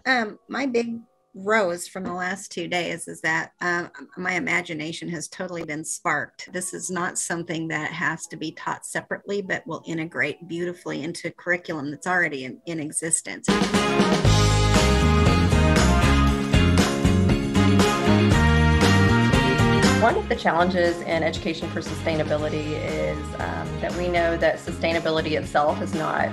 My big rose from the last 2 days is that my imagination has totally been sparked. This is not something that has to be taught separately, but will integrate beautifully into curriculum that's already in existence. One of the challenges in education for sustainability is that we know that sustainability itself is not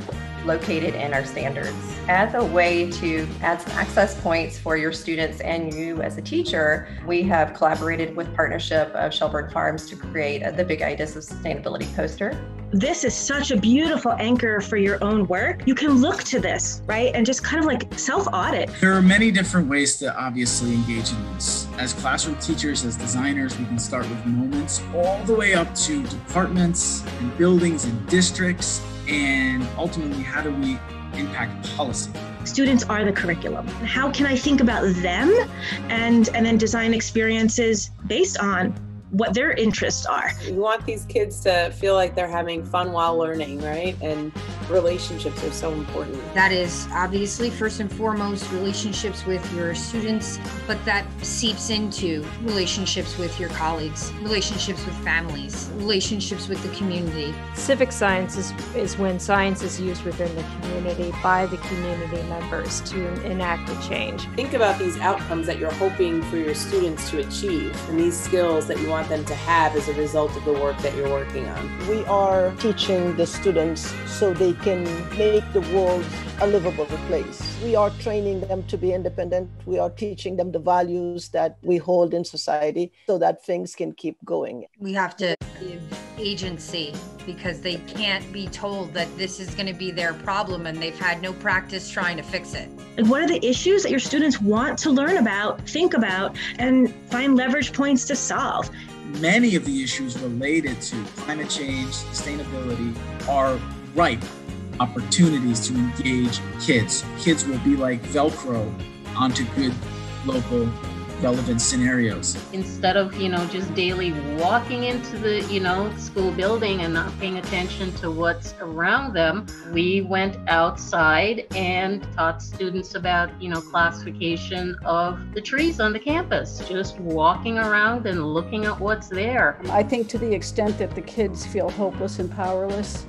located in our standards. As a way to add some access points for your students and you as a teacher, we have collaborated with partnership of Shelburne Farms to create the Big Ideas of Sustainability poster. This is such a beautiful anchor for your own work. You can look to this, right? And just kind of like self-audit. There are many different ways to obviously engage in this. As classroom teachers, as designers, we can start with moments all the way up to departments and buildings and districts. And ultimately, how do we impact policy? Students are the curriculum. How can I think about them and then design experiences based on what their interests are? We want these kids to feel like they're having fun while learning, right? And relationships are so important. That is obviously first and foremost relationships with your students, but that seeps into relationships with your colleagues, relationships with families, relationships with the community. Civic science is when science is used within the community by the community members to enact a change. Think about these outcomes that you're hoping for your students to achieve and these skills that you want them to have as a result of the work that you're working on. We are teaching the students so they can make the world a livable place. We are training them to be independent. We are teaching them the values that we hold in society so that things can keep going. We have to give agency because they can't be told that this is going to be their problem and they've had no practice trying to fix it. And what are the issues that your students want to learn about, think about, and find leverage points to solve? Many of the issues related to climate change, sustainability are ripe opportunities to engage kids. Kids will be like Velcro onto good local relevant scenarios. Instead of, just daily walking into the, school building and not paying attention to what's around them, we went outside and taught students about, classification of the trees on the campus, just walking around and looking at what's there. I think to the extent that the kids feel hopeless and powerless,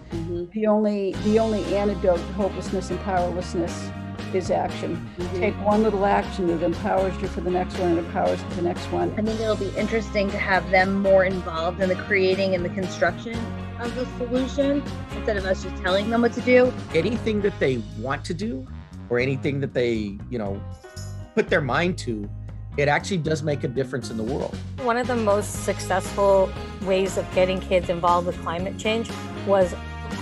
the only antidote to hopelessness and powerlessness is action. Take one little action that empowers you for the next one and empowers you for the next one. I think it'll be interesting to have them more involved in the creating and the construction of the solution instead of us just telling them what to do. Anything that they want to do or anything that they, put their mind to, it actually does make a difference in the world. One of the most successful ways of getting kids involved with climate change was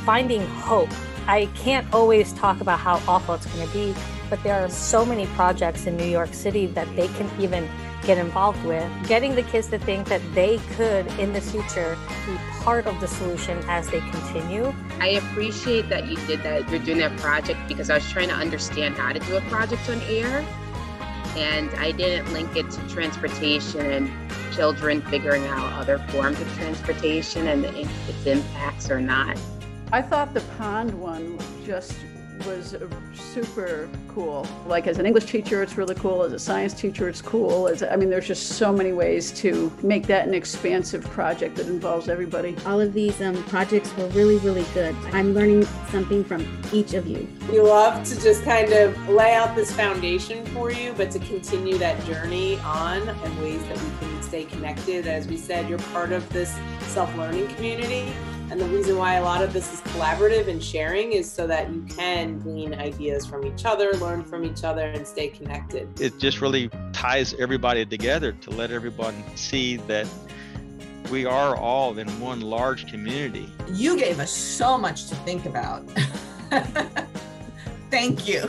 finding hope. I can't always talk about how awful it's going to be, but there are so many projects in New York City that they can even get involved with. Getting the kids to think that they could, in the future, be part of the solution as they continue. I appreciate that you did that, you're doing that project, because I was trying to understand how to do a project on air, and I didn't link it to transportation and children figuring out other forms of transportation and its impacts or not. I thought the pond one just was super cool. Like as an English teacher, it's really cool. As a science teacher, it's cool. There's just so many ways to make that an expansive project that involves everybody. All of these projects were really, really good. I'm learning something from each of you. We love to just kind of lay out this foundation for you, but to continue that journey on and ways that we can stay connected. As we said, you're part of this self-learning community. And the reason why a lot of this is collaborative and sharing is so that you can glean ideas from each other, learn from each other, and stay connected. It just really ties everybody together to let everybody see that we are all in one large community. You gave us so much to think about. Thank you.